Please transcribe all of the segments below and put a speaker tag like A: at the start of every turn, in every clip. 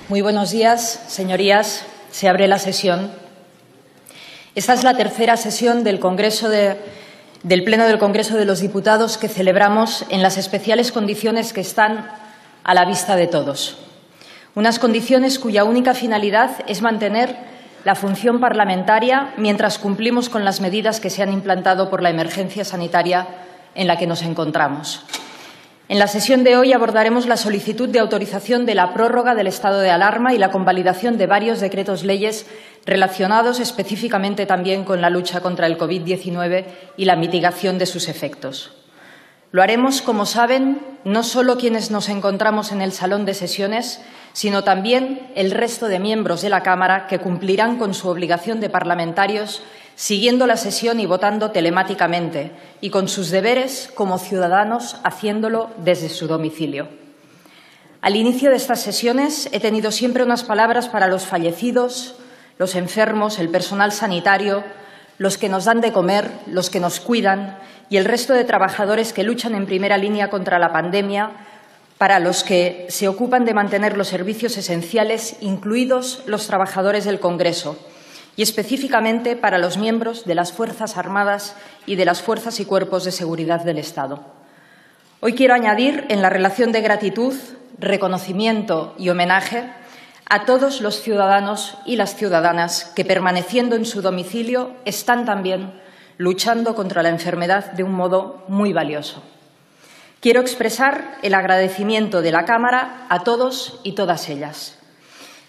A: Muy buenos días, señorías. Se abre la sesión. Esta es la tercera sesión del Pleno del Congreso de los Diputados que celebramos en las especiales condiciones que están a la vista de todos. Unas condiciones cuya única finalidad es mantener la función parlamentaria mientras cumplimos con las medidas que se han implantado por la emergencia sanitaria en la que nos encontramos. En la sesión de hoy abordaremos la solicitud de autorización de la prórroga del estado de alarma y la convalidación de varios decretos leyes relacionados específicamente también con la lucha contra el COVID-19 y la mitigación de sus efectos. Lo haremos, como saben, no solo quienes nos encontramos en el salón de sesiones, sino también el resto de miembros de la Cámara que cumplirán con su obligación de parlamentarios siguiendo la sesión y votando telemáticamente y con sus deberes como ciudadanos haciéndolo desde su domicilio. Al inicio de estas sesiones he tenido siempre unas palabras para los fallecidos, los enfermos, el personal sanitario, los que nos dan de comer, los que nos cuidan y el resto de trabajadores que luchan en primera línea contra la pandemia, para los que se ocupan de mantener los servicios esenciales, incluidos los trabajadores del Congreso, y específicamente para los miembros de las Fuerzas Armadas y de las fuerzas y cuerpos de seguridad del Estado. Hoy quiero añadir, en la relación de gratitud, reconocimiento y homenaje a todos los ciudadanos y las ciudadanas que, permaneciendo en su domicilio, están también luchando contra la enfermedad de un modo muy valioso. Quiero expresar el agradecimiento de la Cámara a todos y todas ellas.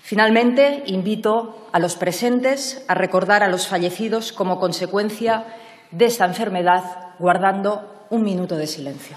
A: Finalmente, invito a los presentes a recordar a los fallecidos como consecuencia de esta enfermedad, guardando un minuto de silencio.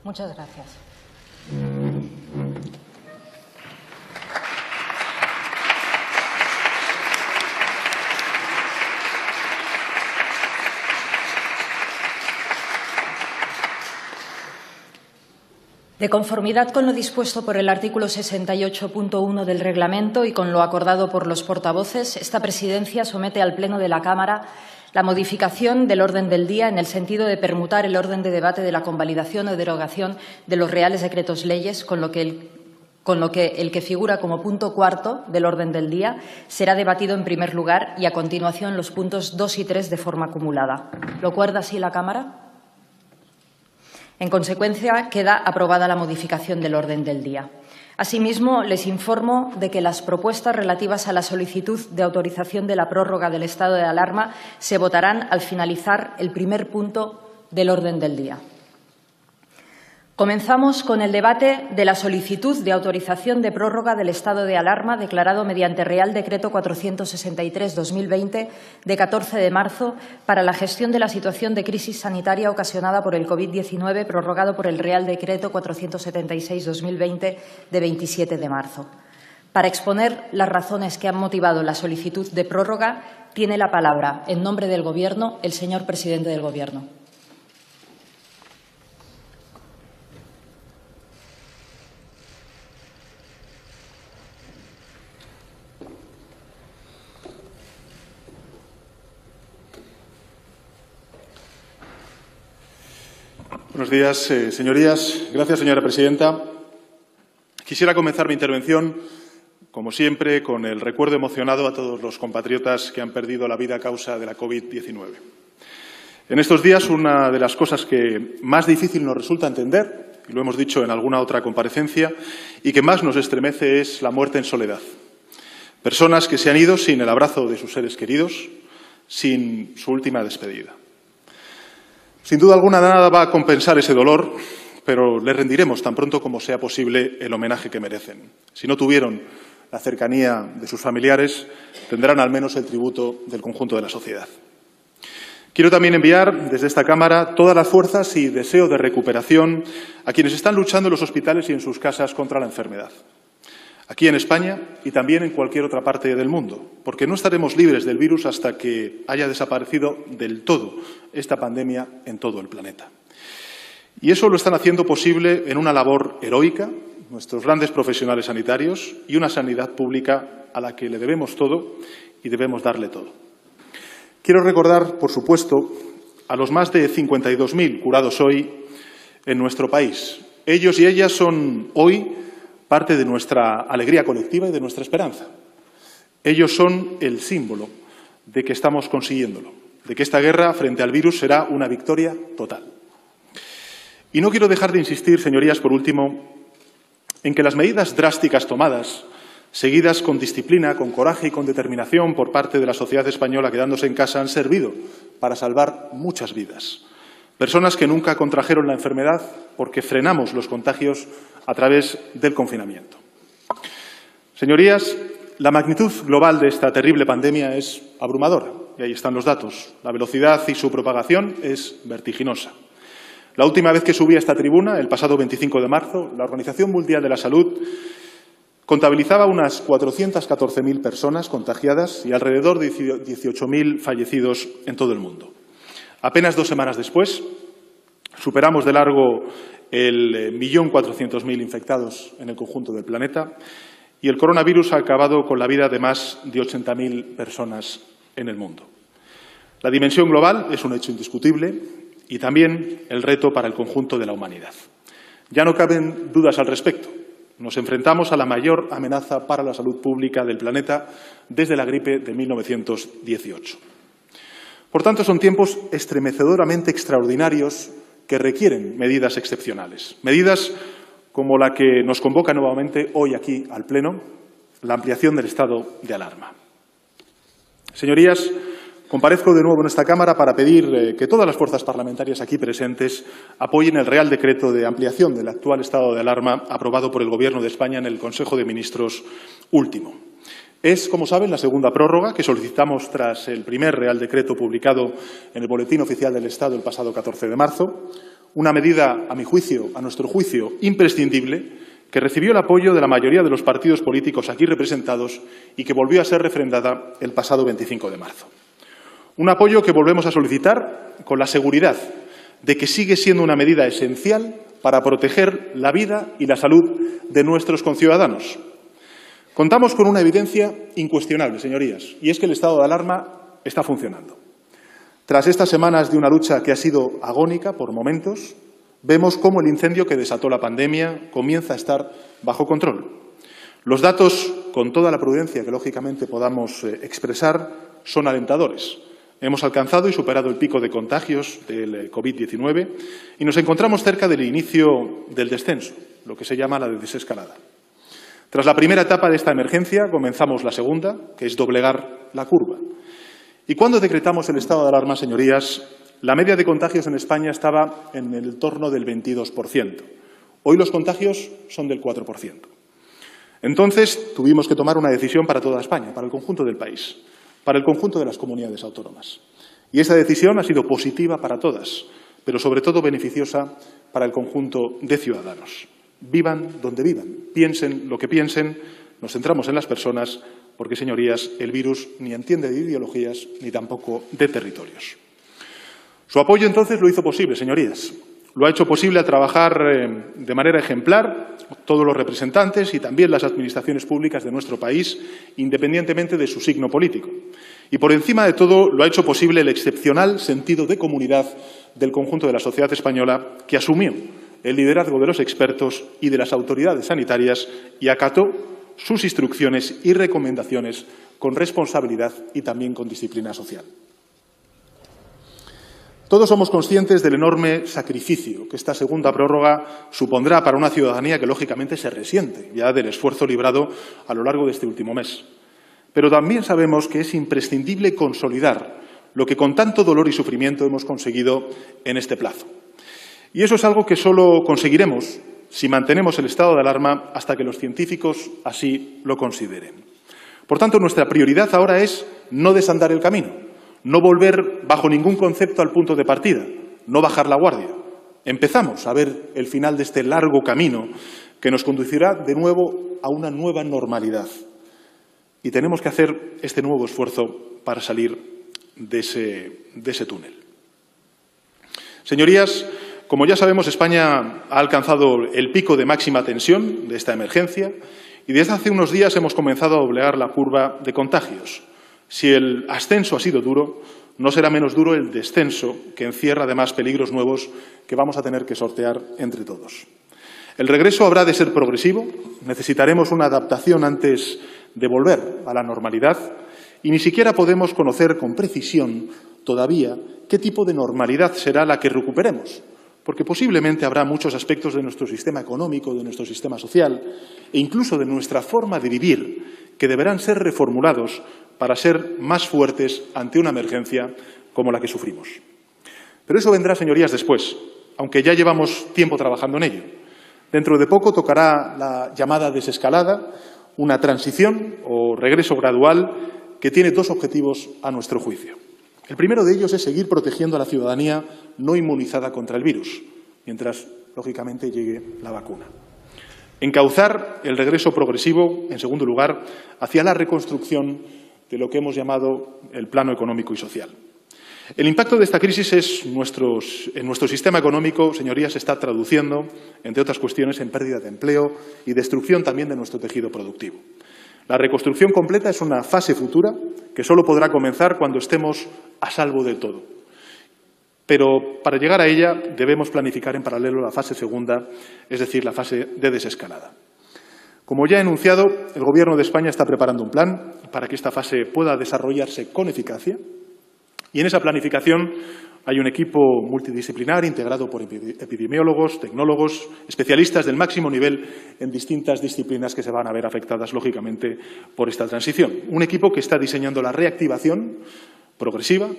A: Muchas gracias. De conformidad con lo dispuesto por el artículo 68.1 del Reglamento y con lo acordado por los portavoces, esta Presidencia somete al Pleno de la Cámara la modificación del orden del día en el sentido de permutar el orden de debate de la convalidación o derogación de los reales decretos leyes, con lo que con lo que el que figura como punto cuarto del orden del día será debatido en primer lugar y a continuación los puntos 2 y 3 de forma acumulada. ¿Lo acuerda así la Cámara? En consecuencia, queda aprobada la modificación del orden del día. Asimismo, les informo de que las propuestas relativas a la solicitud de autorización de la prórroga del estado de alarma se votarán al finalizar el primer punto del orden del día. Comenzamos con el debate de la solicitud de autorización de prórroga del estado de alarma declarado mediante Real Decreto 463/2020 de 14 de marzo para la gestión de la situación de crisis sanitaria ocasionada por el COVID-19, prorrogado por el Real Decreto 476/2020 de 27 de marzo. Para exponer las razones que han motivado la solicitud de prórroga, tiene la palabra, en nombre del Gobierno, el señor presidente del Gobierno.
B: Buenos días, señorías. Gracias, señora presidenta. Quisiera comenzar mi intervención, como siempre, con el recuerdo emocionado a todos los compatriotas que han perdido la vida a causa de la COVID-19. En estos días, una de las cosas que más difícil nos resulta entender, y lo hemos dicho en alguna otra comparecencia, y que más nos estremece es la muerte en soledad. Personas que se han ido sin el abrazo de sus seres queridos, sin su última despedida. Sin duda alguna, nada va a compensar ese dolor, pero les rendiremos tan pronto como sea posible el homenaje que merecen. Si no tuvieron la cercanía de sus familiares, tendrán al menos el tributo del conjunto de la sociedad. Quiero también enviar desde esta Cámara todas las fuerzas y deseo de recuperación a quienes están luchando en los hospitales y en sus casas contra la enfermedad. Aquí en España y también en cualquier otra parte del mundo, porque no estaremos libres del virus hasta que haya desaparecido del todo esta pandemia en todo el planeta. Y eso lo están haciendo posible en una labor heroica nuestros grandes profesionales sanitarios y una sanidad pública a la que le debemos todo y debemos darle todo. Quiero recordar, por supuesto, a los más de 52.000 curados hoy en nuestro país. Ellos y ellas son hoy parte de nuestra alegría colectiva y de nuestra esperanza. Ellos son el símbolo de que estamos consiguiéndolo, de que esta guerra frente al virus será una victoria total. Y no quiero dejar de insistir, señorías, por último, en que las medidas drásticas tomadas, seguidas con disciplina, con coraje y con determinación por parte de la sociedad española quedándose en casa, han servido para salvar muchas vidas. Personas que nunca contrajeron la enfermedad porque frenamos los contagios a través del confinamiento. Señorías, la magnitud global de esta terrible pandemia es abrumadora, y ahí están los datos. La velocidad y su propagación es vertiginosa. La última vez que subí a esta tribuna, el pasado 25 de marzo, la Organización Mundial de la Salud contabilizaba unas 414.000 personas contagiadas y alrededor de 18.000 fallecidos en todo el mundo. Apenas 2 semanas después, superamos de largo el 1.400.000 infectados en el conjunto del planeta y el coronavirus ha acabado con la vida de más de 80.000 personas en el mundo. La dimensión global es un hecho indiscutible y también el reto para el conjunto de la humanidad. Ya no caben dudas al respecto. Nos enfrentamos a la mayor amenaza para la salud pública del planeta desde la gripe de 1918. Por tanto, son tiempos estremecedoramente extraordinarios que requieren medidas excepcionales. Medidas como la que nos convoca nuevamente hoy aquí al Pleno, la ampliación del estado de alarma. Señorías, comparezco de nuevo en esta Cámara para pedir que todas las fuerzas parlamentarias aquí presentes apoyen el Real Decreto de ampliación del actual estado de alarma aprobado por el Gobierno de España en el Consejo de Ministros último. Es, como saben, la segunda prórroga que solicitamos tras el primer Real Decreto publicado en el Boletín Oficial del Estado el pasado 14 de marzo, una medida, a mi juicio, a nuestro juicio, imprescindible, que recibió el apoyo de la mayoría de los partidos políticos aquí representados y que volvió a ser refrendada el pasado 25 de marzo. Un apoyo que volvemos a solicitar con la seguridad de que sigue siendo una medida esencial para proteger la vida y la salud de nuestros conciudadanos. Contamos con una evidencia incuestionable, señorías, y es que el estado de alarma está funcionando. Tras estas semanas de una lucha que ha sido agónica por momentos, Vemos cómo el incendio que desató la pandemia comienza a estar bajo control. Los datos, con toda la prudencia que lógicamente podamos expresar, son alentadores. Hemos alcanzado y superado el pico de contagios del COVID-19 y nos encontramos cerca del inicio del descenso, lo que se llama la desescalada. Tras la primera etapa de esta emergencia, comenzamos la segunda, que es doblegar la curva. Y cuando decretamos el estado de alarma, señorías, la media de contagios en España estaba en el torno del 22%. Hoy los contagios son del 4%. Entonces tuvimos que tomar una decisión para toda España, para el conjunto del país, para el conjunto de las comunidades autónomas. Y esa decisión ha sido positiva para todas, pero sobre todo beneficiosa para el conjunto de ciudadanos. Vivan donde vivan, piensen lo que piensen, nos centramos en las personas porque, señorías, el virus ni entiende de ideologías ni tampoco de territorios. Su apoyo, entonces, lo hizo posible, señorías. Lo ha hecho posible a trabajar de manera ejemplar todos los representantes y también las administraciones públicas de nuestro país, independientemente de su signo político. Y, por encima de todo, lo ha hecho posible el excepcional sentido de comunidad del conjunto de la sociedad española, que asumió el liderazgo de los expertos y de las autoridades sanitarias y acató sus instrucciones y recomendaciones con responsabilidad y también con disciplina social. Todos somos conscientes del enorme sacrificio que esta segunda prórroga supondrá para una ciudadanía que, lógicamente, se resiente ya del esfuerzo librado a lo largo de este último mes. Pero también sabemos que es imprescindible consolidar lo que con tanto dolor y sufrimiento hemos conseguido en este plazo. Y eso es algo que solo conseguiremos si mantenemos el estado de alarma hasta que los científicos así lo consideren. Por tanto, nuestra prioridad ahora es no desandar el camino, no volver bajo ningún concepto al punto de partida, no bajar la guardia. Empezamos a ver el final de este largo camino que nos conducirá de nuevo a una nueva normalidad. Y tenemos que hacer este nuevo esfuerzo para salir de ese túnel. Señorías, como ya sabemos, España ha alcanzado el pico de máxima tensión de esta emergencia y desde hace unos días hemos comenzado a doblegar la curva de contagios. Si el ascenso ha sido duro, no será menos duro el descenso, que encierra además peligros nuevos que vamos a tener que sortear entre todos. El regreso habrá de ser progresivo, necesitaremos una adaptación antes de volver a la normalidad y ni siquiera podemos conocer con precisión todavía qué tipo de normalidad será la que recuperemos, porque posiblemente habrá muchos aspectos de nuestro sistema económico, de nuestro sistema social e incluso de nuestra forma de vivir que deberán ser reformulados para ser más fuertes ante una emergencia como la que sufrimos. Pero eso vendrá, señorías, después, aunque ya llevamos tiempo trabajando en ello. Dentro de poco tocará la llamada desescalada, una transición o regreso gradual que tiene dos objetivos a nuestro juicio. El primero de ellos es seguir protegiendo a la ciudadanía no inmunizada contra el virus, mientras, lógicamente, llegue la vacuna. Encauzar el regreso progresivo, en segundo lugar, hacia la reconstrucción de lo que hemos llamado el plano económico y social. El impacto de esta crisis en nuestro sistema económico, señorías, se está traduciendo, entre otras cuestiones, en pérdida de empleo y destrucción también de nuestro tejido productivo. La reconstrucción completa es una fase futura que solo podrá comenzar cuando estemos a salvo del todo. Pero para llegar a ella debemos planificar en paralelo la fase segunda, es decir, la fase de desescalada. Como ya he enunciado, el Gobierno de España está preparando un plan para que esta fase pueda desarrollarse con eficacia y en esa planificación hay un equipo multidisciplinar integrado por epidemiólogos, tecnólogos, especialistas del máximo nivel en distintas disciplinas que se van a ver afectadas, lógicamente, por esta transición. Un equipo que está diseñando la reactivación progresiva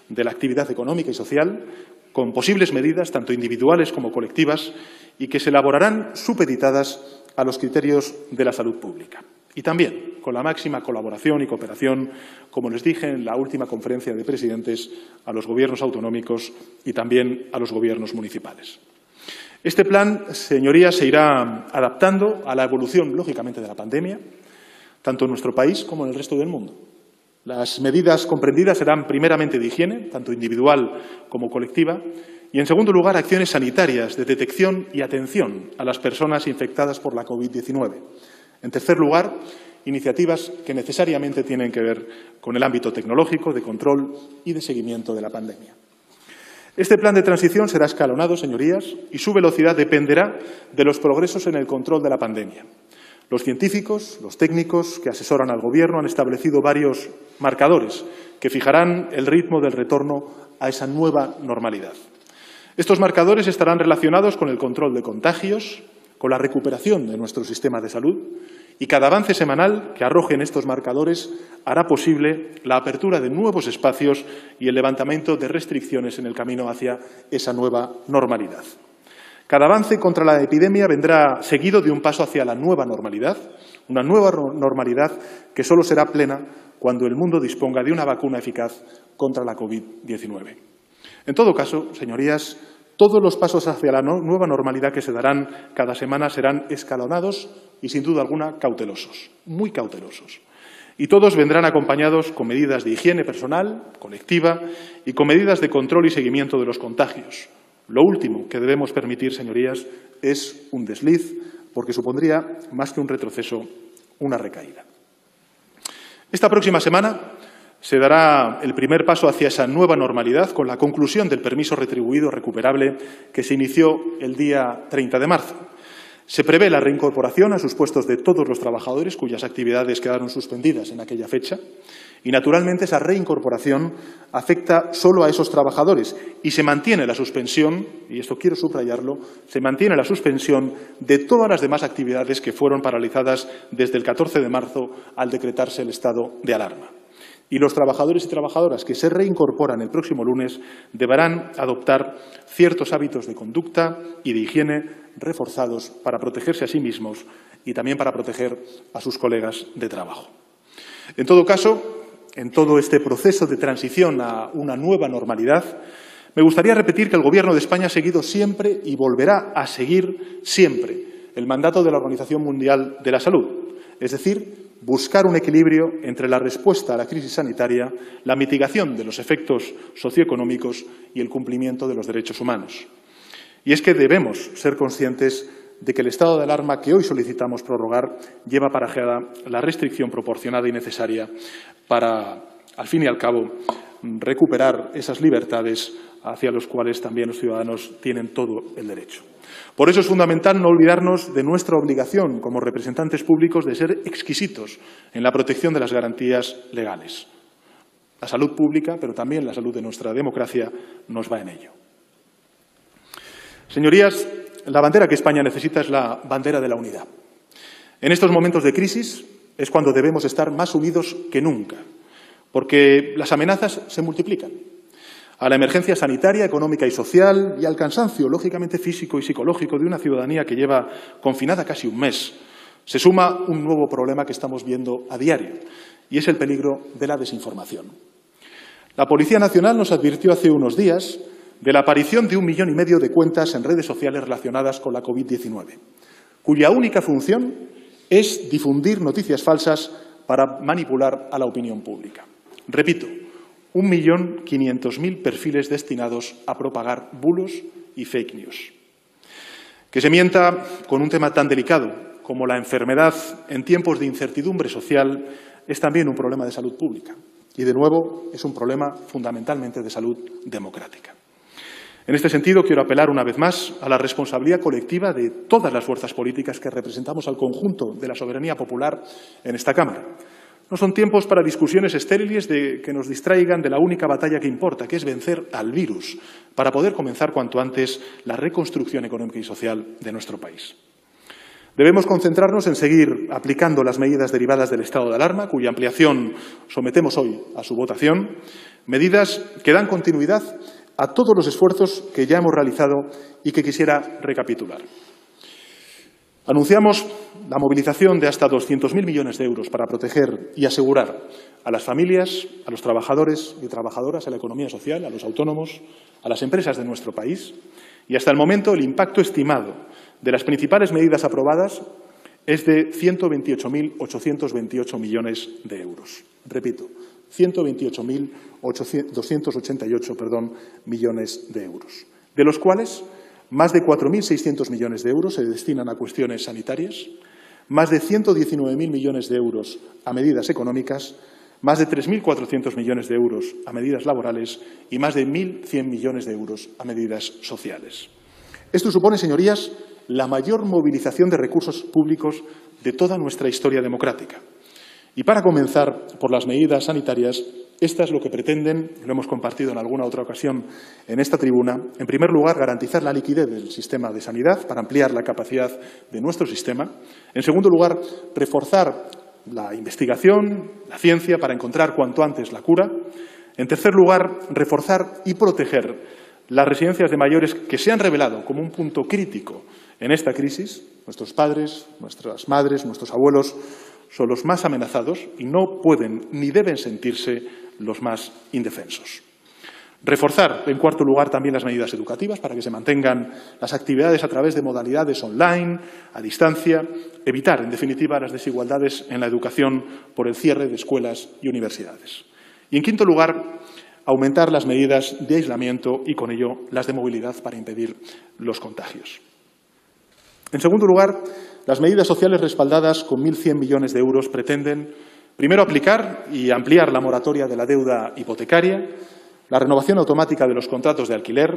B: de la actividad económica y social con posibles medidas, tanto individuales como colectivas, y que se elaborarán supeditadas a los criterios de la salud pública. Y también con la máxima colaboración y cooperación, como les dije en la última conferencia de presidentes, a los gobiernos autonómicos y también a los gobiernos municipales. Este plan, señorías, se irá adaptando a la evolución, lógicamente, de la pandemia, tanto en nuestro país como en el resto del mundo. Las medidas comprendidas serán primeramente de higiene, tanto individual como colectiva, y, en segundo lugar, acciones sanitarias de detección y atención a las personas infectadas por la COVID-19. En tercer lugar, iniciativas que necesariamente tienen que ver con el ámbito tecnológico, de control y de seguimiento de la pandemia. Este plan de transición será escalonado, señorías, y su velocidad dependerá de los progresos en el control de la pandemia. Los científicos, los técnicos que asesoran al Gobierno han establecido varios marcadores que fijarán el ritmo del retorno a esa nueva normalidad. Estos marcadores estarán relacionados con el control de contagios, con la recuperación de nuestro sistema de salud, y cada avance semanal que arrojen estos marcadores hará posible la apertura de nuevos espacios y el levantamiento de restricciones en el camino hacia esa nueva normalidad. Cada avance contra la epidemia vendrá seguido de un paso hacia la nueva normalidad, una nueva normalidad que solo será plena cuando el mundo disponga de una vacuna eficaz contra la COVID-19. En todo caso, señorías, todos los pasos hacia la nueva normalidad que se darán cada semana serán escalonados y, sin duda alguna, cautelosos, muy cautelosos. Y todos vendrán acompañados con medidas de higiene personal, colectiva, y con medidas de control y seguimiento de los contagios. Lo último que debemos permitir, señorías, es un desliz, porque supondría, más que un retroceso, una recaída. Esta próxima semana se dará el primer paso hacia esa nueva normalidad con la conclusión del permiso retribuido recuperable que se inició el día 30 de marzo. Se prevé la reincorporación a sus puestos de todos los trabajadores cuyas actividades quedaron suspendidas en aquella fecha y, naturalmente, esa reincorporación afecta solo a esos trabajadores y se mantiene la suspensión, y esto quiero subrayarlo, se mantiene la suspensión de todas las demás actividades que fueron paralizadas desde el 14 de marzo al decretarse el estado de alarma. Y los trabajadores y trabajadoras que se reincorporan el próximo lunes deberán adoptar ciertos hábitos de conducta y de higiene reforzados para protegerse a sí mismos y también para proteger a sus colegas de trabajo. En todo caso, en todo este proceso de transición a una nueva normalidad, me gustaría repetir que el Gobierno de España ha seguido siempre y volverá a seguir siempre el mandato de la Organización Mundial de la Salud, es decir, buscar un equilibrio entre la respuesta a la crisis sanitaria, la mitigación de los efectos socioeconómicos y el cumplimiento de los derechos humanos. Y es que debemos ser conscientes de que el estado de alarma que hoy solicitamos prorrogar lleva aparejada la restricción proporcionada y necesaria para, al fin y al cabo, recuperar esas libertades hacia las cuales también los ciudadanos tienen todo el derecho. Por eso es fundamental no olvidarnos de nuestra obligación como representantes públicos de ser exquisitos en la protección de las garantías legales. La salud pública, pero también la salud de nuestra democracia, nos va en ello. Señorías, la bandera que España necesita es la bandera de la unidad. En estos momentos de crisis es cuando debemos estar más unidos que nunca, porque las amenazas se multiplican. A la emergencia sanitaria, económica y social y al cansancio, lógicamente físico y psicológico, de una ciudadanía que lleva confinada casi un mes, se suma un nuevo problema que estamos viendo a diario, y es el peligro de la desinformación. La Policía Nacional nos advirtió hace unos días de la aparición de 1,5 millones de cuentas en redes sociales relacionadas con la COVID-19, cuya única función es difundir noticias falsas para manipular a la opinión pública. Repito, 1.500.000 perfiles destinados a propagar bulos y fake news. Que se mienta con un tema tan delicado como la enfermedad en tiempos de incertidumbre social es también un problema de salud pública y, de nuevo, es un problema fundamentalmente de salud democrática. En este sentido, quiero apelar una vez más a la responsabilidad colectiva de todas las fuerzas políticas que representamos al conjunto de la soberanía popular en esta Cámara. No son tiempos para discusiones estériles que nos distraigan de la única batalla que importa, que es vencer al virus, para poder comenzar cuanto antes la reconstrucción económica y social de nuestro país. Debemos concentrarnos en seguir aplicando las medidas derivadas del estado de alarma, cuya ampliación sometemos hoy a su votación, medidas que dan continuidad a todos los esfuerzos que ya hemos realizado y que quisiera recapitular. Anunciamos la movilización de hasta 200.000 millones de euros para proteger y asegurar a las familias, a los trabajadores y trabajadoras, a la economía social, a los autónomos, a las empresas de nuestro país. Y hasta el momento el impacto estimado de las principales medidas aprobadas es de 128.828 millones de euros. Repito, 128.288 millones de euros, de los cuales más de 4.600 millones de euros se destinan a cuestiones sanitarias, más de 119.000 millones de euros a medidas económicas, más de 3.400 millones de euros a medidas laborales y más de 1.100 millones de euros a medidas sociales. Esto supone, señorías, la mayor movilización de recursos públicos de toda nuestra historia democrática. Y para comenzar por las medidas sanitarias, estas lo que pretenden, lo hemos compartido en alguna otra ocasión en esta tribuna, en primer lugar, garantizar la liquidez del sistema de sanidad para ampliar la capacidad de nuestro sistema. En segundo lugar, reforzar la investigación, la ciencia, para encontrar cuanto antes la cura. En tercer lugar, reforzar y proteger las residencias de mayores que se han revelado como un punto crítico en esta crisis. Nuestros padres, nuestras madres, nuestros abuelos son los más amenazados y no pueden ni deben sentirse los más indefensos. Reforzar, en cuarto lugar, también las medidas educativas para que se mantengan las actividades a través de modalidades online, a distancia, evitar, en definitiva, las desigualdades en la educación por el cierre de escuelas y universidades. Y, en quinto lugar, aumentar las medidas de aislamiento y, con ello, las de movilidad para impedir los contagios. En segundo lugar, las medidas sociales respaldadas con 1.100 millones de euros pretenden, primero, aplicar y ampliar la moratoria de la deuda hipotecaria, la renovación automática de los contratos de alquiler,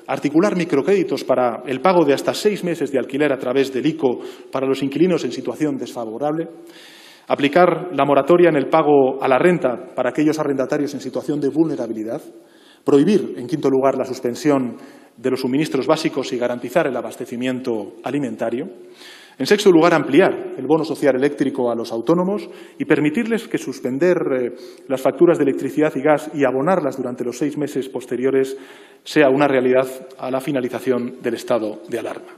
B: articular microcréditos para el pago de hasta 6 meses de alquiler a través del ICO para los inquilinos en situación desfavorable, aplicar la moratoria en el pago a la renta para aquellos arrendatarios en situación de vulnerabilidad, prohibir, en quinto lugar, la suspensión de los suministros básicos y garantizar el abastecimiento alimentario. En sexto lugar, ampliar el bono social eléctrico a los autónomos y permitirles que suspender las facturas de electricidad y gas y abonarlas durante los 6 meses posteriores sea una realidad a la finalización del estado de alarma.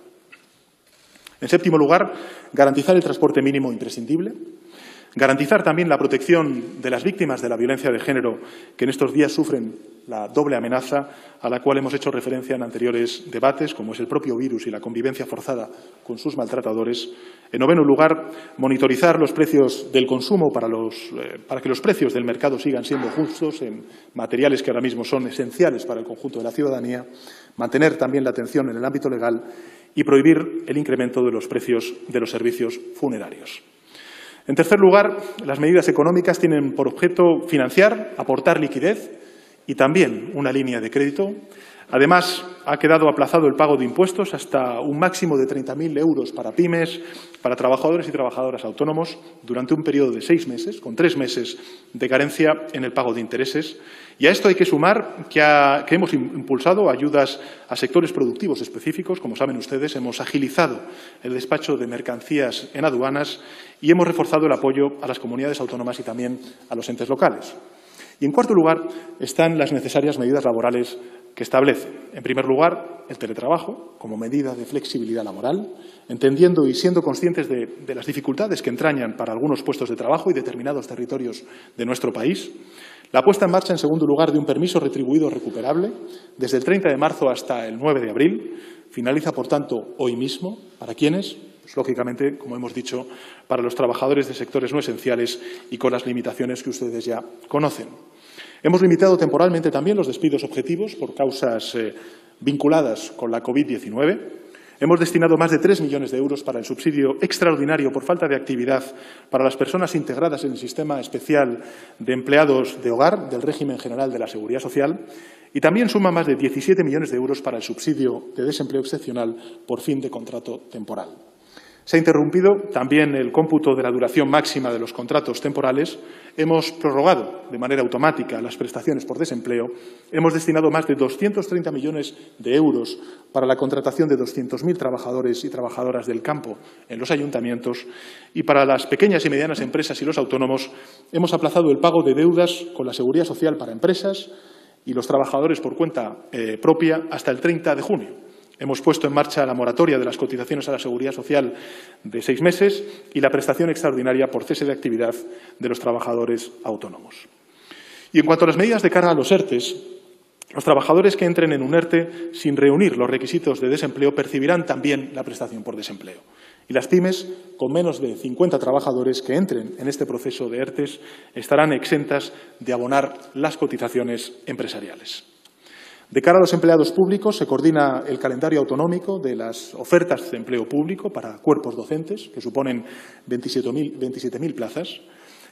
B: En séptimo lugar, garantizar el transporte mínimo imprescindible. Garantizar también la protección de las víctimas de la violencia de género que en estos días sufren la doble amenaza a la cual hemos hecho referencia en anteriores debates, como es el propio virus y la convivencia forzada con sus maltratadores. En noveno lugar, monitorizar los precios del consumo para que los precios del mercado sigan siendo justos en materiales que ahora mismo son esenciales para el conjunto de la ciudadanía, mantener también la atención en el ámbito legal y prohibir el incremento de los precios de los servicios funerarios. En tercer lugar, las medidas económicas tienen por objeto financiar, aportar liquidez y también una línea de crédito. Además, ha quedado aplazado el pago de impuestos hasta un máximo de 30.000 euros para pymes, para trabajadores y trabajadoras autónomos, durante un periodo de 6 meses, con 3 meses de carencia en el pago de intereses. Y a esto hay que sumar que hemos impulsado ayudas a sectores productivos específicos. Como saben ustedes, hemos agilizado el despacho de mercancías en aduanas y hemos reforzado el apoyo a las comunidades autónomas y también a los entes locales. Y, en cuarto lugar, están las necesarias medidas laborales que establece. En primer lugar, el teletrabajo como medida de flexibilidad laboral, entendiendo y siendo conscientes de las dificultades que entrañan para algunos puestos de trabajo y determinados territorios de nuestro país. La puesta en marcha, en segundo lugar, de un permiso retribuido recuperable desde el 30 de marzo hasta el 9 de abril. Finaliza, por tanto, hoy mismo. ¿Para quiénes? Pues, lógicamente, como hemos dicho, para los trabajadores de sectores no esenciales y con las limitaciones que ustedes ya conocen. Hemos limitado temporalmente también los despidos objetivos por causas vinculadas con la COVID-19. Hemos destinado más de 3 millones de euros para el subsidio extraordinario por falta de actividad para las personas integradas en el Sistema Especial de Empleados de Hogar del Régimen General de la Seguridad Social y también suma más de 17 millones de euros para el subsidio de desempleo excepcional por fin de contrato temporal. Se ha interrumpido también el cómputo de la duración máxima de los contratos temporales. Hemos prorrogado de manera automática las prestaciones por desempleo. Hemos destinado más de 230 millones de euros para la contratación de 200.000 trabajadores y trabajadoras del campo en los ayuntamientos. Y para las pequeñas y medianas empresas y los autónomos hemos aplazado el pago de deudas con la Seguridad Social para empresas y los trabajadores por cuenta propia hasta el 30 de junio. Hemos puesto en marcha la moratoria de las cotizaciones a la Seguridad Social de 6 meses y la prestación extraordinaria por cese de actividad de los trabajadores autónomos. Y en cuanto a las medidas de cara a los ERTEs, los trabajadores que entren en un ERTE sin reunir los requisitos de desempleo percibirán también la prestación por desempleo. Y las pymes, con menos de 50 trabajadores que entren en este proceso de ERTEs, estarán exentas de abonar las cotizaciones empresariales. De cara a los empleados públicos, se coordina el calendario autonómico de las ofertas de empleo público para cuerpos docentes, que suponen 27.000 plazas.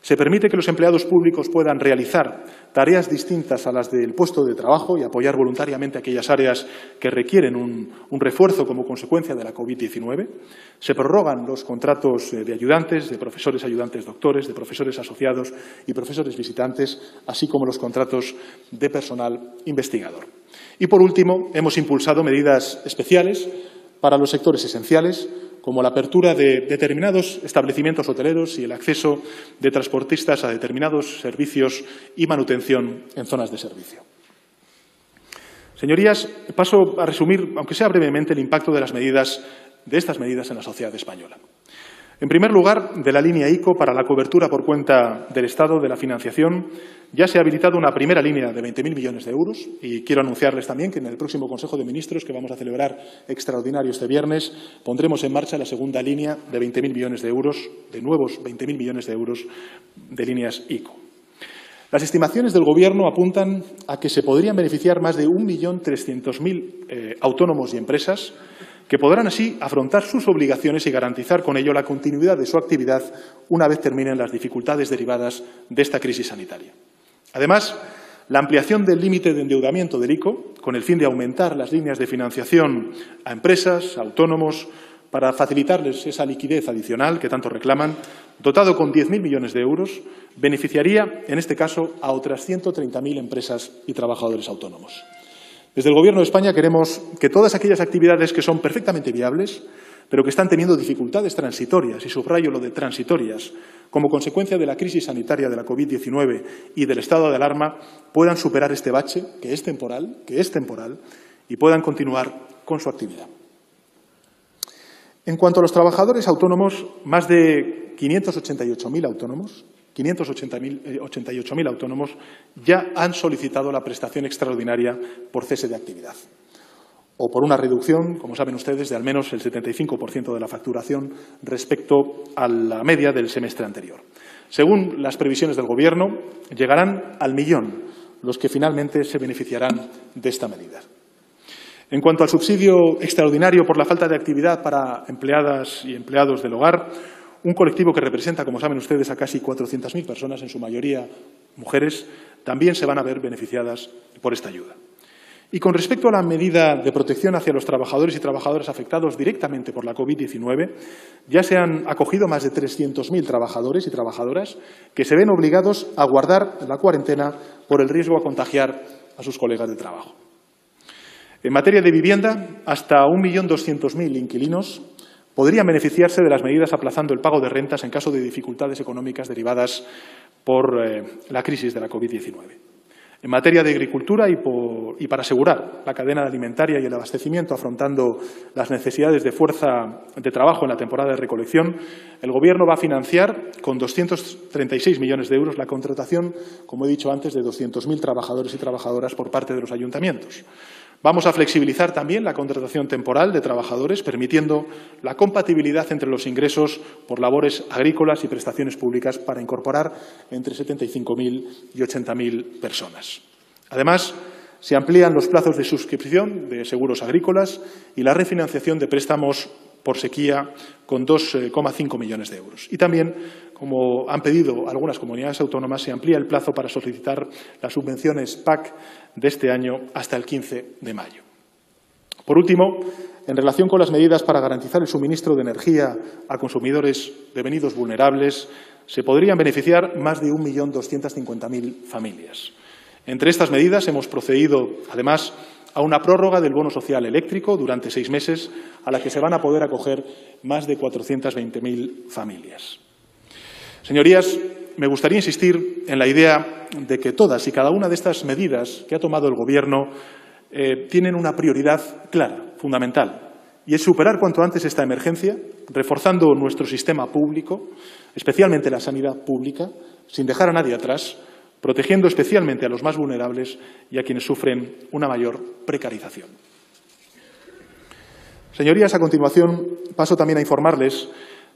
B: Se permite que los empleados públicos puedan realizar tareas distintas a las del puesto de trabajo y apoyar voluntariamente aquellas áreas que requieren un refuerzo como consecuencia de la COVID-19. Se prorrogan los contratos de ayudantes, de profesores ayudantes doctores, de profesores asociados y profesores visitantes, así como los contratos de personal investigador. Y, por último, hemos impulsado medidas especiales para los sectores esenciales, como la apertura de determinados establecimientos hoteleros y el acceso de transportistas a determinados servicios y manutención en zonas de servicio. Señorías, paso a resumir, aunque sea brevemente, el impacto de estas medidas en la sociedad española. En primer lugar, de la línea ICO para la cobertura por cuenta del Estado de la financiación, ya se ha habilitado una primera línea de 20.000 millones de euros y quiero anunciarles también que en el próximo Consejo de Ministros, que vamos a celebrar extraordinario este viernes, pondremos en marcha la segunda línea de 20.000 millones de euros, de nuevos 20.000 millones de euros de líneas ICO. Las estimaciones del Gobierno apuntan a que se podrían beneficiar más de 1.300.000 autónomos y empresas que podrán así afrontar sus obligaciones y garantizar con ello la continuidad de su actividad una vez terminen las dificultades derivadas de esta crisis sanitaria. Además, la ampliación del límite de endeudamiento del ICO, con el fin de aumentar las líneas de financiación a empresas, a autónomos, para facilitarles esa liquidez adicional que tanto reclaman, dotado con 10.000 millones de euros, beneficiaría, en este caso, a otras 130.000 empresas y trabajadores autónomos. Desde el Gobierno de España queremos que todas aquellas actividades que son perfectamente viables, pero que están teniendo dificultades transitorias, y subrayo lo de transitorias, como consecuencia de la crisis sanitaria de la COVID-19 y del estado de alarma, puedan superar este bache, que es temporal, y puedan continuar con su actividad. En cuanto a los trabajadores autónomos, más de 588.000 autónomos ya han solicitado la prestación extraordinaria por cese de actividad o por una reducción, como saben ustedes, de al menos el 75% de la facturación respecto a la media del semestre anterior. Según las previsiones del Gobierno, llegarán al 1.000.000 los que finalmente se beneficiarán de esta medida. En cuanto al subsidio extraordinario por la falta de actividad para empleadas y empleados del hogar, un colectivo que representa, como saben ustedes, a casi 400.000 personas, en su mayoría mujeres, también se van a ver beneficiadas por esta ayuda. Y con respecto a la medida de protección hacia los trabajadores y trabajadoras afectados directamente por la COVID-19, ya se han acogido más de 300.000 trabajadores y trabajadoras que se ven obligados a guardar la cuarentena por el riesgo a contagiar a sus colegas de trabajo. En materia de vivienda, hasta 1.200.000 inquilinos podrían beneficiarse de las medidas aplazando el pago de rentas en caso de dificultades económicas derivadas por la crisis de la COVID-19. En materia de agricultura y para asegurar la cadena alimentaria y el abastecimiento afrontando las necesidades de fuerza de trabajo en la temporada de recolección, el Gobierno va a financiar con 236 millones de euros la contratación, como he dicho antes, de 200.000 trabajadores y trabajadoras por parte de los ayuntamientos. Vamos a flexibilizar también la contratación temporal de trabajadores, permitiendo la compatibilidad entre los ingresos por labores agrícolas y prestaciones públicas para incorporar entre 75.000 y 80.000 personas. Además, se amplían los plazos de suscripción de seguros agrícolas y la refinanciación de préstamos por sequía con 2,5 millones de euros. Y también, como han pedido algunas comunidades autónomas, se amplía el plazo para solicitar las subvenciones PAC de este año hasta el 15 de mayo. Por último, en relación con las medidas para garantizar el suministro de energía a consumidores devenidos vulnerables, se podrían beneficiar más de 1.250.000 familias. Entre estas medidas hemos procedido, además, a una prórroga del bono social eléctrico durante 6 meses, a la que se van a poder acoger más de 420.000 familias. Señorías, me gustaría insistir en la idea de que todas y cada una de estas medidas que ha tomado el Gobierno tienen una prioridad clara, fundamental, y es superar cuanto antes esta emergencia, reforzando nuestro sistema público, especialmente la sanidad pública, sin dejar a nadie atrás, protegiendo especialmente a los más vulnerables y a quienes sufren una mayor precarización. Señorías, a continuación paso también a informarles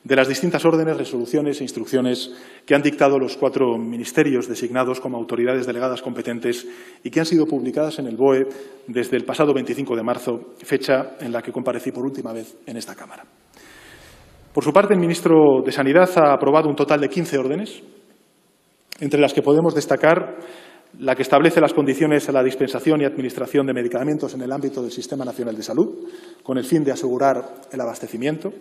B: de las distintas órdenes, resoluciones e instrucciones que han dictado los 4 ministerios designados como autoridades delegadas competentes y que han sido publicadas en el BOE desde el pasado 25 de marzo, fecha en la que comparecí por última vez en esta Cámara. Por su parte, el ministro de Sanidad ha aprobado un total de 15 órdenes entre las que podemos destacar la que establece las condiciones a la dispensación y administración de medicamentos en el ámbito del Sistema Nacional de Salud, con el fin de asegurar el abastecimiento,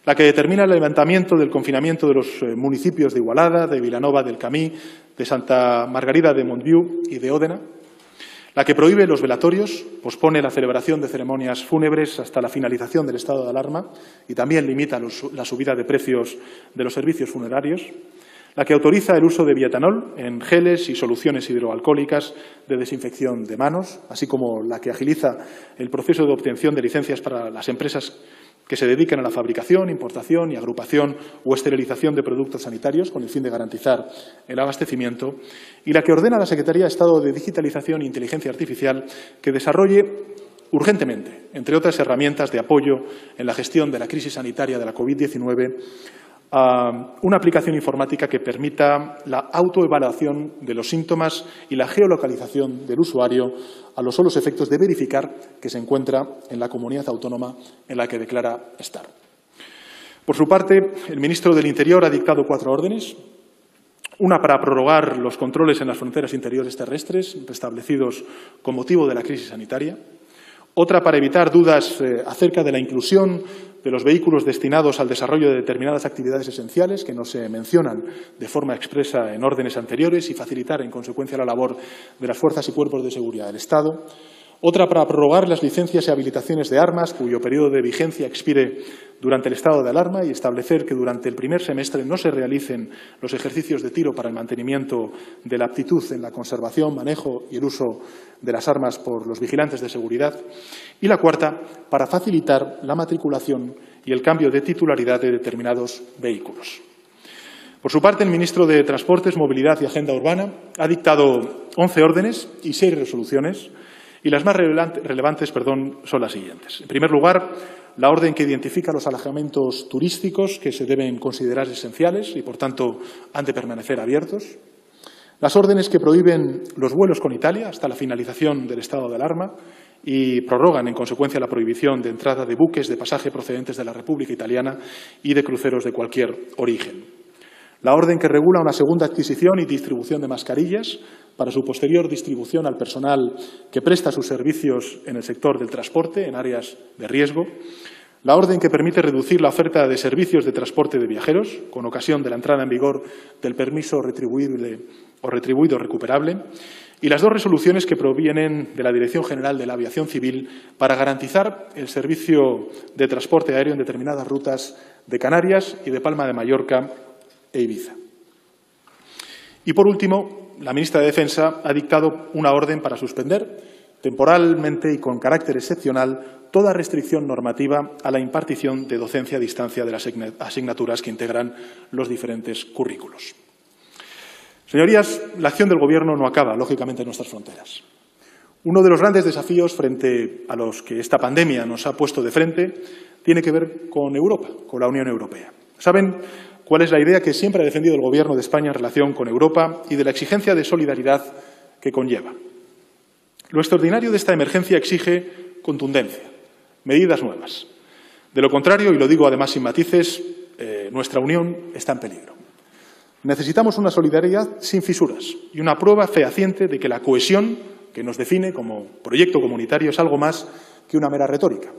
B: la que determina el levantamiento del confinamiento de los municipios de Igualada, de Vilanova del Camí, de Santa Margarida de Montviu y de Òdena, la que prohíbe los velatorios, pospone la celebración de ceremonias fúnebres hasta la finalización del estado de alarma y también limita la subida de precios de los servicios funerarios, la que autoriza el uso de bietanol en geles y soluciones hidroalcohólicas de desinfección de manos, así como la que agiliza el proceso de obtención de licencias para las empresas que se dedican a la fabricación, importación y agrupación o esterilización de productos sanitarios con el fin de garantizar el abastecimiento, y la que ordena a la Secretaría de Estado de Digitalización e Inteligencia Artificial que desarrolle urgentemente, entre otras herramientas de apoyo en la gestión de la crisis sanitaria de la COVID-19, una aplicación informática que permita la autoevaluación de los síntomas y la geolocalización del usuario a los solos efectos de verificar que se encuentra en la comunidad autónoma en la que declara estar. Por su parte, el ministro del Interior ha dictado 4 órdenes, una para prorrogar los controles en las fronteras interiores terrestres restablecidos con motivo de la crisis sanitaria, otra para evitar dudas acerca de la inclusión de los vehículos destinados al desarrollo de determinadas actividades esenciales que no se mencionan de forma expresa en órdenes anteriores y facilitar, en consecuencia, la labor de las fuerzas y cuerpos de seguridad del Estado. Otra para prorrogar las licencias y habilitaciones de armas cuyo periodo de vigencia expire durante el estado de alarma y establecer que durante el primer semestre no se realicen los ejercicios de tiro para el mantenimiento de la aptitud en la conservación, manejo y el uso de las armas por los vigilantes de seguridad. Y la cuarta, para facilitar la matriculación y el cambio de titularidad de determinados vehículos. Por su parte, el ministro de Transportes, Movilidad y Agenda Urbana ha dictado 11 órdenes y 6 resoluciones, y las más relevantes son las siguientes. En primer lugar, la orden que identifica los alojamientos turísticos que se deben considerar esenciales y, por tanto, han de permanecer abiertos. Las órdenes que prohíben los vuelos con Italia hasta la finalización del estado de alarma y prorrogan, en consecuencia, la prohibición de entrada de buques de pasaje procedentes de la República Italiana y de cruceros de cualquier origen. La orden que regula una segunda adquisición y distribución de mascarillas para su posterior distribución al personal que presta sus servicios en el sector del transporte, en áreas de riesgo. La orden que permite reducir la oferta de servicios de transporte de viajeros, con ocasión de la entrada en vigor del permiso retribuible o retribuido recuperable. Y las 2 resoluciones que provienen de la Dirección General de la Aviación Civil para garantizar el servicio de transporte aéreo en determinadas rutas de Canarias y de Palma de Mallorca e Ibiza. Y, por último, la ministra de Defensa ha dictado una orden para suspender temporalmente y con carácter excepcional toda restricción normativa a la impartición de docencia a distancia de las asignaturas que integran los diferentes currículos. Señorías, la acción del Gobierno no acaba, lógicamente, en nuestras fronteras. Uno de los grandes desafíos frente a los que esta pandemia nos ha puesto de frente tiene que ver con Europa, con la Unión Europea. ¿Saben cuál es la idea que siempre ha defendido el Gobierno de España en relación con Europa y de la exigencia de solidaridad que conlleva? Lo extraordinario de esta emergencia exige contundencia, medidas nuevas. De lo contrario, y lo digo además sin matices, nuestra Unión está en peligro. Necesitamos una solidaridad sin fisuras y una prueba fehaciente de que la cohesión que nos define como proyecto comunitario es algo más que una mera retórica.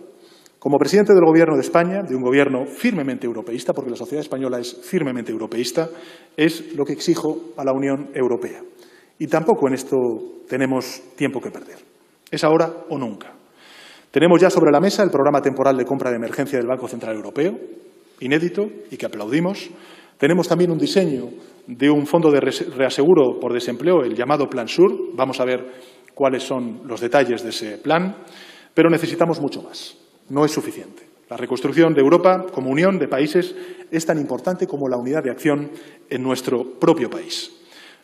B: Como presidente del Gobierno de España, de un Gobierno firmemente europeísta, porque la sociedad española es firmemente europeísta, es lo que exijo a la Unión Europea. Y tampoco en esto tenemos tiempo que perder. Es ahora o nunca. Tenemos ya sobre la mesa el programa temporal de compra de emergencia del Banco Central Europeo, inédito y que aplaudimos. Tenemos también un diseño de un fondo de reaseguro por desempleo, el llamado Plan Sur. Vamos a ver cuáles son los detalles de ese plan, pero necesitamos mucho más. No es suficiente. La reconstrucción de Europa como unión de países es tan importante como la unidad de acción en nuestro propio país.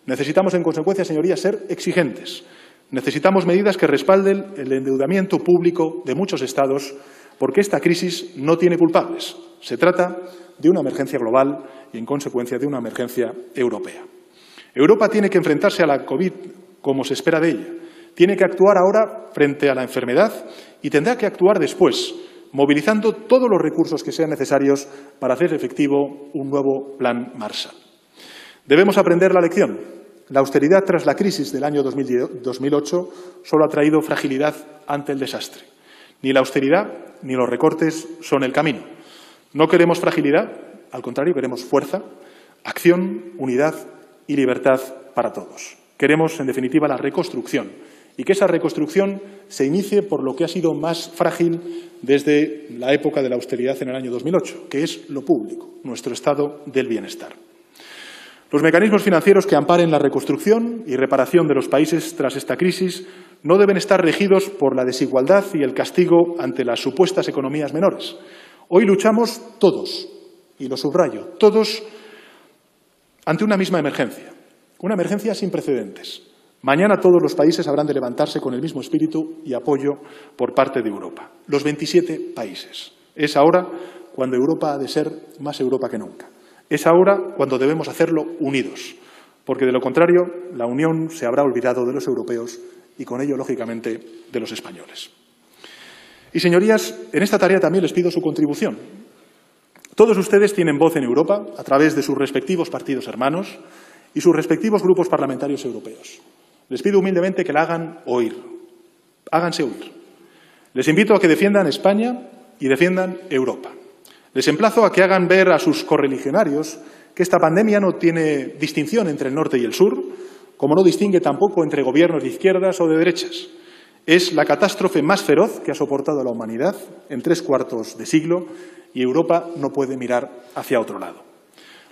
B: Necesitamos, en consecuencia, señorías, ser exigentes. Necesitamos medidas que respalden el endeudamiento público de muchos Estados, porque esta crisis no tiene culpables. Se trata de una emergencia global y, en consecuencia, de una emergencia europea. Europa tiene que enfrentarse a la COVID como se espera de ella. Tiene que actuar ahora frente a la enfermedad y tendrá que actuar después, movilizando todos los recursos que sean necesarios para hacer efectivo un nuevo plan Marshall. Debemos aprender la lección. La austeridad tras la crisis del año 2008 solo ha traído fragilidad ante el desastre. Ni la austeridad ni los recortes son el camino. No queremos fragilidad, al contrario, queremos fuerza, acción, unidad y libertad para todos. Queremos, en definitiva, la reconstrucción y que esa reconstrucción se inicie por lo que ha sido más frágil desde la época de la austeridad en el año 2008, que es lo público, nuestro estado del bienestar. Los mecanismos financieros que amparen la reconstrucción y reparación de los países tras esta crisis no deben estar regidos por la desigualdad y el castigo ante las supuestas economías menores. Hoy luchamos todos, y lo subrayo, todos ante una misma emergencia, una emergencia sin precedentes. Mañana todos los países habrán de levantarse con el mismo espíritu y apoyo por parte de Europa. Los 27 países. Es ahora cuando Europa ha de ser más Europa que nunca. Es ahora cuando debemos hacerlo unidos, porque de lo contrario la Unión se habrá olvidado de los europeos y con ello, lógicamente, de los españoles. Y, señorías, en esta tarea también les pido su contribución. Todos ustedes tienen voz en Europa a través de sus respectivos partidos hermanos y sus respectivos grupos parlamentarios europeos. Les pido humildemente que la hagan oír. Háganse oír. Les invito a que defiendan España y defiendan Europa. Les emplazo a que hagan ver a sus correligionarios que esta pandemia no tiene distinción entre el norte y el sur, como no distingue tampoco entre gobiernos de izquierdas o de derechas. Es la catástrofe más feroz que ha soportado la humanidad en 3/4 de siglo y Europa no puede mirar hacia otro lado.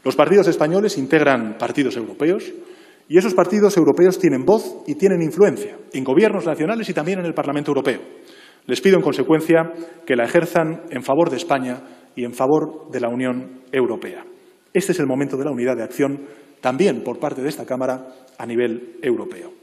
B: Los partidos españoles integran partidos europeos y esos partidos europeos tienen voz y tienen influencia en gobiernos nacionales y también en el Parlamento Europeo. Les pido, en consecuencia, que la ejerzan en favor de España y en favor de la Unión Europea. Este es el momento de la unidad de acción, también por parte de esta Cámara, a nivel europeo.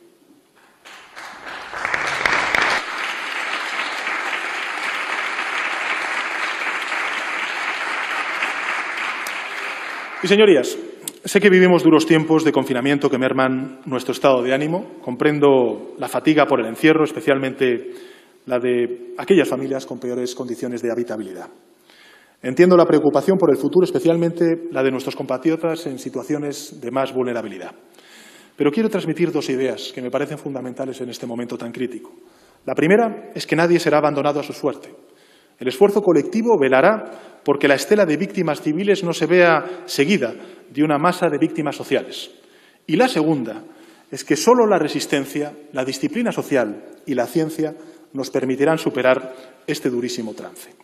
B: Y, señorías, sé que vivimos duros tiempos de confinamiento que merman nuestro estado de ánimo. Comprendo la fatiga por el encierro, especialmente la de aquellas familias con peores condiciones de habitabilidad. Entiendo la preocupación por el futuro, especialmente la de nuestros compatriotas en situaciones de más vulnerabilidad. Pero quiero transmitir dos ideas que me parecen fundamentales en este momento tan crítico. La primera es que nadie será abandonado a su suerte. El esfuerzo colectivo velará porque la estela de víctimas civiles no se vea seguida de una masa de víctimas sociales. Y la segunda es que solo la resistencia, la disciplina social y la ciencia nos permitirán superar este durísimo trance.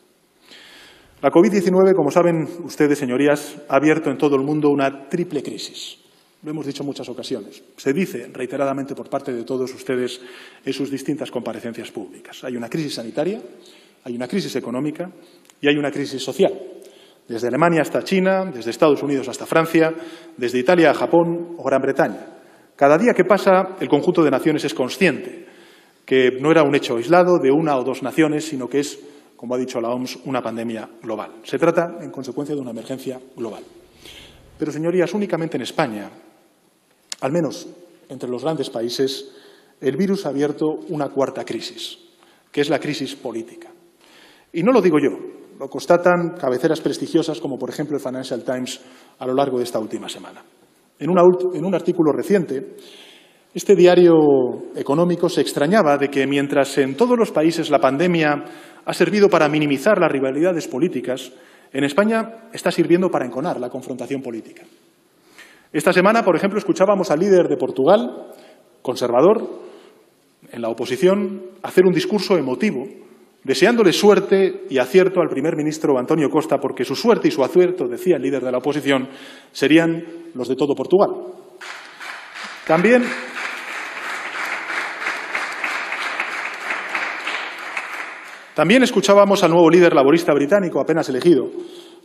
B: La COVID-19, como saben ustedes, señorías, ha abierto en todo el mundo una triple crisis. Lo hemos dicho en muchas ocasiones. Se dice reiteradamente por parte de todos ustedes en sus distintas comparecencias públicas. Hay una crisis sanitaria, hay una crisis económica y hay una crisis social. Desde Alemania hasta China, desde Estados Unidos hasta Francia, desde Italia a Japón o Gran Bretaña. Cada día que pasa, el conjunto de naciones es consciente que no era un hecho aislado de una o dos naciones, sino que es, como ha dicho la OMS, una pandemia global. Se trata, en consecuencia, de una emergencia global. Pero, señorías, únicamente en España, al menos entre los grandes países, el virus ha abierto una cuarta crisis, que es la crisis política. Y no lo digo yo, lo constatan cabeceras prestigiosas como, por ejemplo, el Financial Times a lo largo de esta última semana. En un artículo reciente, este diario económico se extrañaba de que mientras en todos los países la pandemia ha servido para minimizar las rivalidades políticas, en España está sirviendo para enconar la confrontación política. Esta semana, por ejemplo, escuchábamos al líder de Portugal, conservador, en la oposición, hacer un discurso emotivo, deseándole suerte y acierto al primer ministro António Costa, porque su suerte y su acierto, decía el líder de la oposición, serían los de todo Portugal. También escuchábamos al nuevo líder laborista británico, apenas elegido,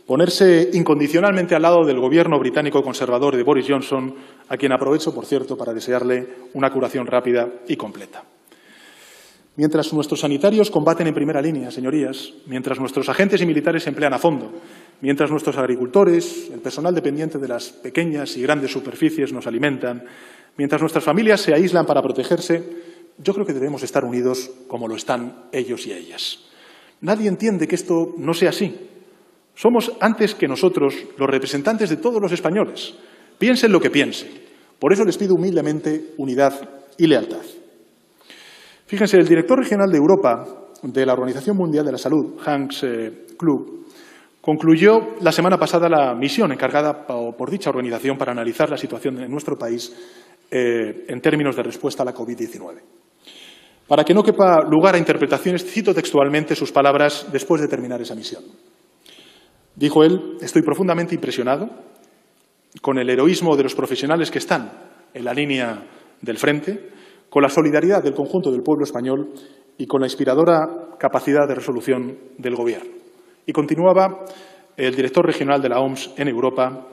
B: ponerse incondicionalmente al lado del gobierno británico conservador de Boris Johnson, a quien aprovecho, por cierto, para desearle una curación rápida y completa. Mientras nuestros sanitarios combaten en primera línea, señorías, mientras nuestros agentes y militares se emplean a fondo, mientras nuestros agricultores, el personal dependiente de las pequeñas y grandes superficies nos alimentan, mientras nuestras familias se aíslan para protegerse, yo creo que debemos estar unidos como lo están ellos y ellas. Nadie entiende que esto no sea así. Somos, antes que nosotros, los representantes de todos los españoles, Piensen lo que piensen. Por eso les pido humildemente unidad y lealtad. Fíjense, el director regional de Europa de la Organización Mundial de la Salud, Hans Kluge, concluyó la semana pasada la misión encargada por dicha organización para analizar la situación en nuestro país en términos de respuesta a la COVID-19. Para que no quepa lugar a interpretaciones, cito textualmente sus palabras después de terminar esa misión. Dijo él: estoy profundamente impresionado con el heroísmo de los profesionales que están en la línea del frente, con la solidaridad del conjunto del pueblo español y con la inspiradora capacidad de resolución del Gobierno. Y continuaba el director regional de la OMS en Europa: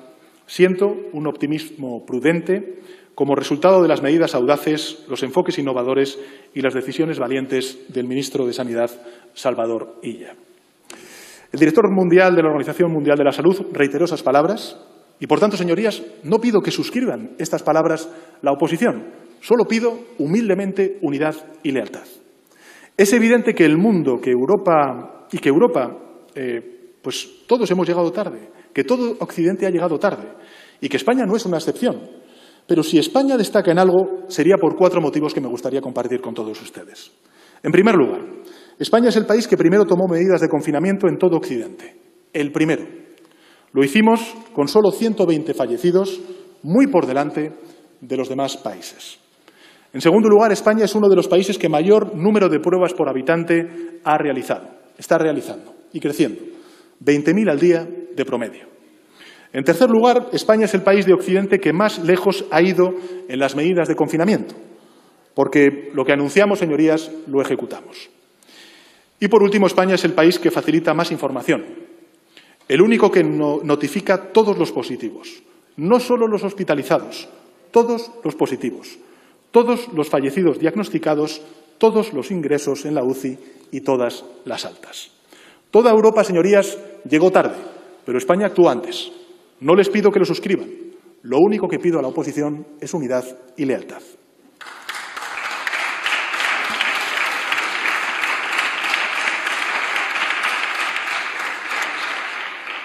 B: siento un optimismo prudente como resultado de las medidas audaces, los enfoques innovadores y las decisiones valientes del ministro de Sanidad, Salvador Illa. El director mundial de la Organización Mundial de la Salud reiteró esas palabras y, por tanto, señorías, no pido que suscriban estas palabras la oposición, solo pido humildemente unidad y lealtad. Es evidente que el mundo, que Europa, pues todos hemos llegado tarde, que todo Occidente ha llegado tarde y que España no es una excepción. Pero si España destaca en algo, sería por 4 motivos que me gustaría compartir con todos ustedes. En primer lugar, España es el país que primero tomó medidas de confinamiento en todo Occidente. El primero. Lo hicimos con solo 120 fallecidos, muy por delante de los demás países. En segundo lugar, España es uno de los países que mayor número de pruebas por habitante está realizando y creciendo. 20.000 al día de promedio. En tercer lugar, España es el país de Occidente que más lejos ha ido en las medidas de confinamiento, porque lo que anunciamos, señorías, lo ejecutamos. Y, por último, España es el país que facilita más información, el único que notifica todos los positivos, no solo los hospitalizados, todos los positivos, todos los fallecidos diagnosticados, todos los ingresos en la UCI y todas las altas. Toda Europa, señorías, llegó tarde, pero España actuó antes. No les pido que lo suscriban. Lo único que pido a la oposición es unidad y lealtad.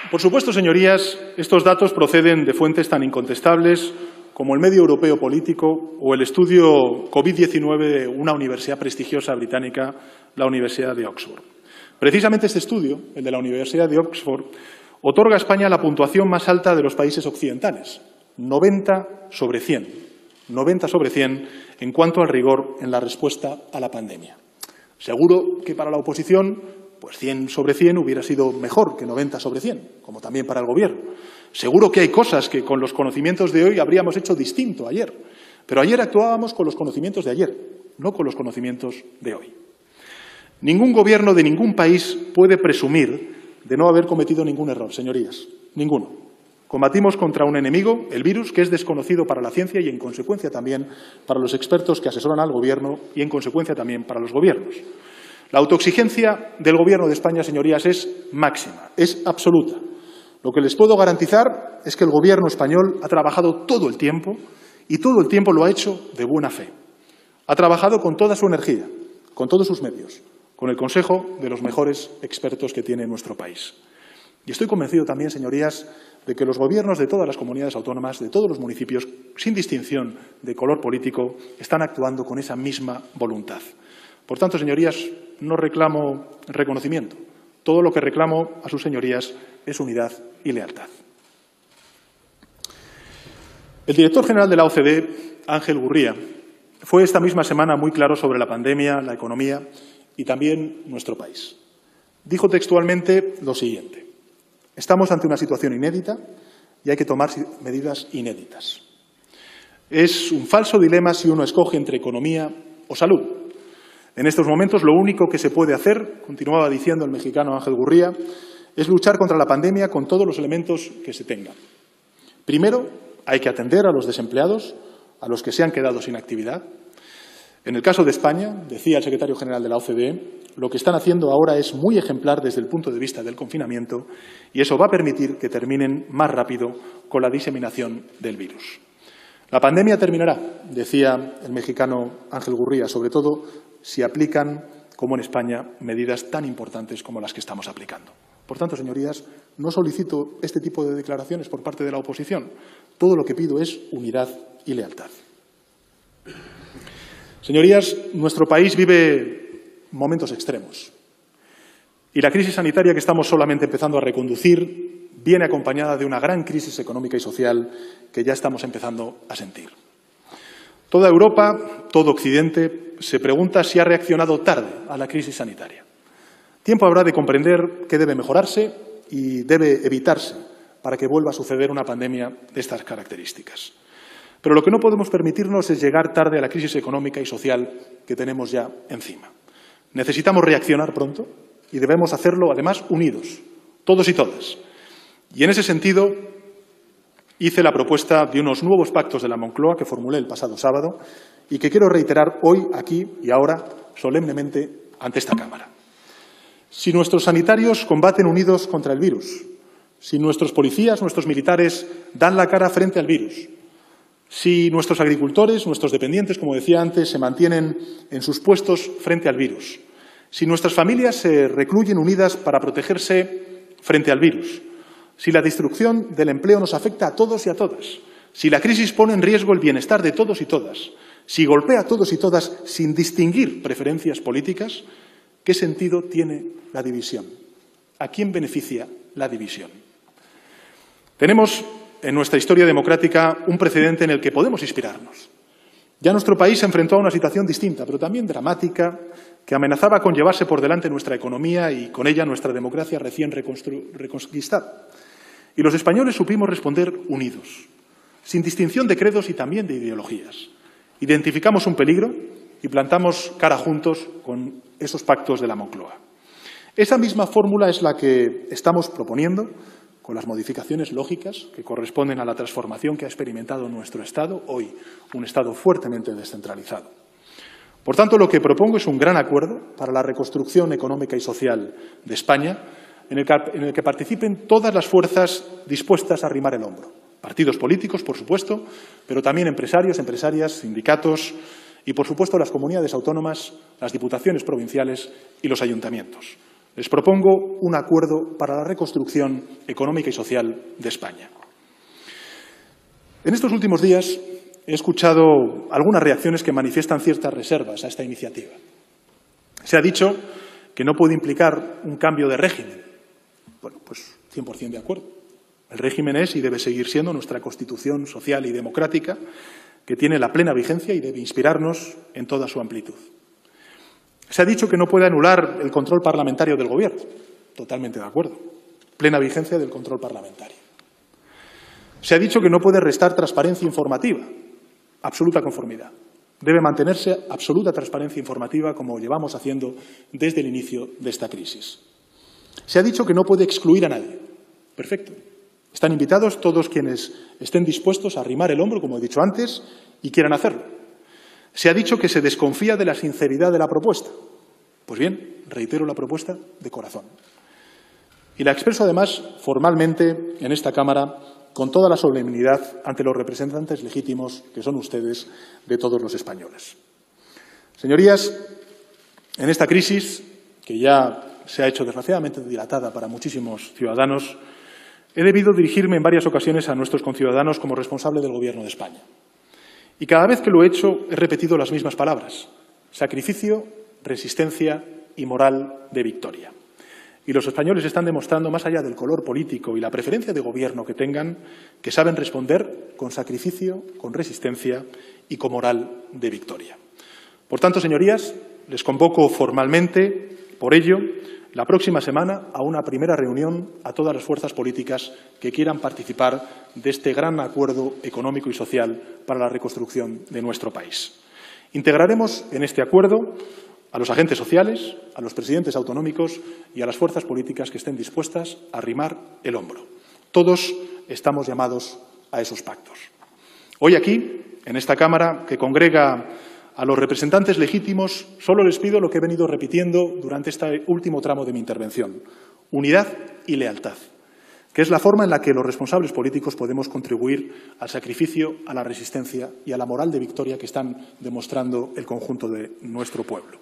B: Por supuesto, señorías, estos datos proceden de fuentes tan incontestables como el medio europeo político o el estudio COVID-19 de una universidad prestigiosa británica, la Universidad de Oxford. Precisamente este estudio, el de la Universidad de Oxford, otorga a España la puntuación más alta de los países occidentales, 90 sobre 100. 90 sobre 100 en cuanto al rigor en la respuesta a la pandemia. Seguro que para la oposición, pues 100 sobre 100 hubiera sido mejor que 90 sobre 100, como también para el Gobierno. Seguro que hay cosas que con los conocimientos de hoy habríamos hecho distinto ayer, pero ayer actuábamos con los conocimientos de ayer, no con los conocimientos de hoy. Ningún gobierno de ningún país puede presumir de no haber cometido ningún error, señorías, ninguno. Combatimos contra un enemigo, el virus, que es desconocido para la ciencia y, en consecuencia, también para los expertos que asesoran al Gobierno y, en consecuencia, también para los gobiernos. La autoexigencia del Gobierno de España, señorías, es máxima, es absoluta. Lo que les puedo garantizar es que el Gobierno español ha trabajado todo el tiempo y todo el tiempo lo ha hecho de buena fe. Ha trabajado con toda su energía, con todos sus medios, con el consejo de los mejores expertos que tiene nuestro país. Y estoy convencido también, señorías, de que los gobiernos de todas las comunidades autónomas, de todos los municipios, sin distinción de color político, están actuando con esa misma voluntad. Por tanto, señorías, no reclamo reconocimiento. Todo lo que reclamo a sus señorías es unidad y lealtad. El director general de la OCDE, Ángel Gurría, fue esta misma semana muy claro sobre la pandemia, la economía y también nuestro país. Dijo textualmente lo siguiente: estamos ante una situación inédita y hay que tomar medidas inéditas. Es un falso dilema si uno escoge entre economía o salud. En estos momentos lo único que se puede hacer, continuaba diciendo el mexicano Ángel Gurría, es luchar contra la pandemia con todos los elementos que se tengan. Primero, hay que atender a los desempleados, a los que se han quedado sin actividad. En el caso de España, decía el secretario general de la OCDE, lo que están haciendo ahora es muy ejemplar desde el punto de vista del confinamiento y eso va a permitir que terminen más rápido con la diseminación del virus. La pandemia terminará, decía el mexicano Ángel Gurría, sobre todo si aplican, como en España, medidas tan importantes como las que estamos aplicando. Por tanto, señorías, No solicito este tipo de declaraciones por parte de la oposición. Todo lo que pido es unidad y lealtad. Señorías, nuestro país vive momentos extremos y la crisis sanitaria que estamos solamente empezando a reconducir viene acompañada de una gran crisis económica y social que ya estamos empezando a sentir. Toda Europa, todo Occidente, se pregunta si ha reaccionado tarde a la crisis sanitaria. Tiempo habrá de comprender qué debe mejorarse y debe evitarse para que vuelva a suceder una pandemia de estas características. Pero lo que no podemos permitirnos es llegar tarde a la crisis económica y social que tenemos ya encima. Necesitamos reaccionar pronto y debemos hacerlo, además, unidos, todos y todas. Y en ese sentido, hice la propuesta de unos nuevos pactos de la Moncloa que formulé el pasado sábado y que quiero reiterar hoy, aquí y ahora, solemnemente, ante esta Cámara. Si nuestros sanitarios combaten unidos contra el virus, si nuestros policías, nuestros militares dan la cara frente al virus, si nuestros agricultores, nuestros dependientes, como decía antes, se mantienen en sus puestos frente al virus, si nuestras familias se recluyen unidas para protegerse frente al virus, si la destrucción del empleo nos afecta a todos y a todas, si la crisis pone en riesgo el bienestar de todos y todas, si golpea a todos y todas sin distinguir preferencias políticas, ¿qué sentido tiene la división? ¿A quién beneficia la división? Tenemos en nuestra historia democrática un precedente en el que podemos inspirarnos. Ya nuestro país se enfrentó a una situación distinta, pero también dramática, que amenazaba con llevarse por delante nuestra economía y con ella nuestra democracia recién reconquistada. Y los españoles supimos responder unidos, sin distinción de credos y también de ideologías. Identificamos un peligro y plantamos cara juntos con esos pactos de la Moncloa. Esa misma fórmula es la que estamos proponiendo con las modificaciones lógicas que corresponden a la transformación que ha experimentado nuestro Estado, hoy un Estado fuertemente descentralizado. Por tanto, lo que propongo es un gran acuerdo para la reconstrucción económica y social de España, en el que participen todas las fuerzas dispuestas a arrimar el hombro. Partidos políticos, por supuesto, pero también empresarios, empresarias, sindicatos y, por supuesto, las comunidades autónomas, las diputaciones provinciales y los ayuntamientos. Les propongo un acuerdo para la reconstrucción económica y social de España. En estos últimos días he escuchado algunas reacciones que manifiestan ciertas reservas a esta iniciativa. Se ha dicho que no puede implicar un cambio de régimen. Bueno, pues 100% de acuerdo. El régimen es y debe seguir siendo nuestra Constitución social y democrática, que tiene la plena vigencia y debe inspirarnos en toda su amplitud. Se ha dicho que no puede anular el control parlamentario del Gobierno. Totalmente de acuerdo. Plena vigencia del control parlamentario. Se ha dicho que no puede restar transparencia informativa. Absoluta conformidad. Debe mantenerse absoluta transparencia informativa como llevamos haciendo desde el inicio de esta crisis. Se ha dicho que no puede excluir a nadie. Perfecto. Están invitados todos quienes estén dispuestos a arrimar el hombro, como he dicho antes, y quieran hacerlo. Se ha dicho que se desconfía de la sinceridad de la propuesta. Pues bien, reitero la propuesta de corazón. Y la expreso además formalmente en esta Cámara con toda la solemnidad ante los representantes legítimos que son ustedes de todos los españoles. Señorías, en esta crisis, que ya se ha hecho desgraciadamente dilatada para muchísimos ciudadanos, he debido dirigirme en varias ocasiones a nuestros conciudadanos como responsable del Gobierno de España. Y cada vez que lo he hecho he repetido las mismas palabras: sacrificio, resistencia y moral de victoria. Y los españoles están demostrando, más allá del color político y la preferencia de gobierno que tengan, que saben responder con sacrificio, con resistencia y con moral de victoria. Por tanto, señorías, les convoco formalmente, por ello, la próxima semana a una primera reunión a todas las fuerzas políticas que quieran participar de este gran acuerdo económico y social para la reconstrucción de nuestro país. Integraremos en este acuerdo a los agentes sociales, a los presidentes autonómicos y a las fuerzas políticas que estén dispuestas a arrimar el hombro. Todos estamos llamados a esos pactos. Hoy aquí, en esta Cámara, que congrega a los representantes legítimos, solo les pido lo que he venido repitiendo durante este último tramo de mi intervención: unidad y lealtad, que es la forma en la que los responsables políticos podemos contribuir al sacrificio, a la resistencia y a la moral de victoria que están demostrando el conjunto de nuestro pueblo.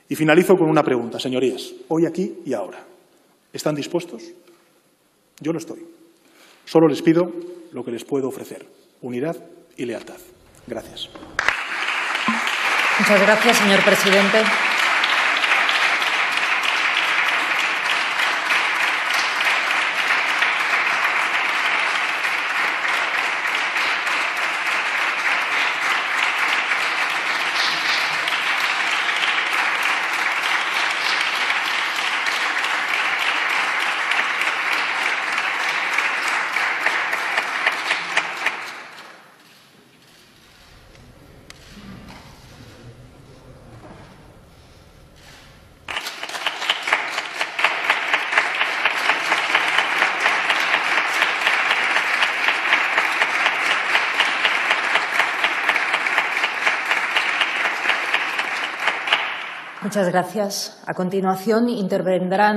B: Y finalizo con una pregunta, señorías, hoy aquí y ahora. ¿Están dispuestos? Yo lo estoy. Solo les pido lo que les puedo ofrecer: unidad y lealtad. Gracias.
A: Muchas gracias, señor presidente. Muchas gracias. A continuación intervendrán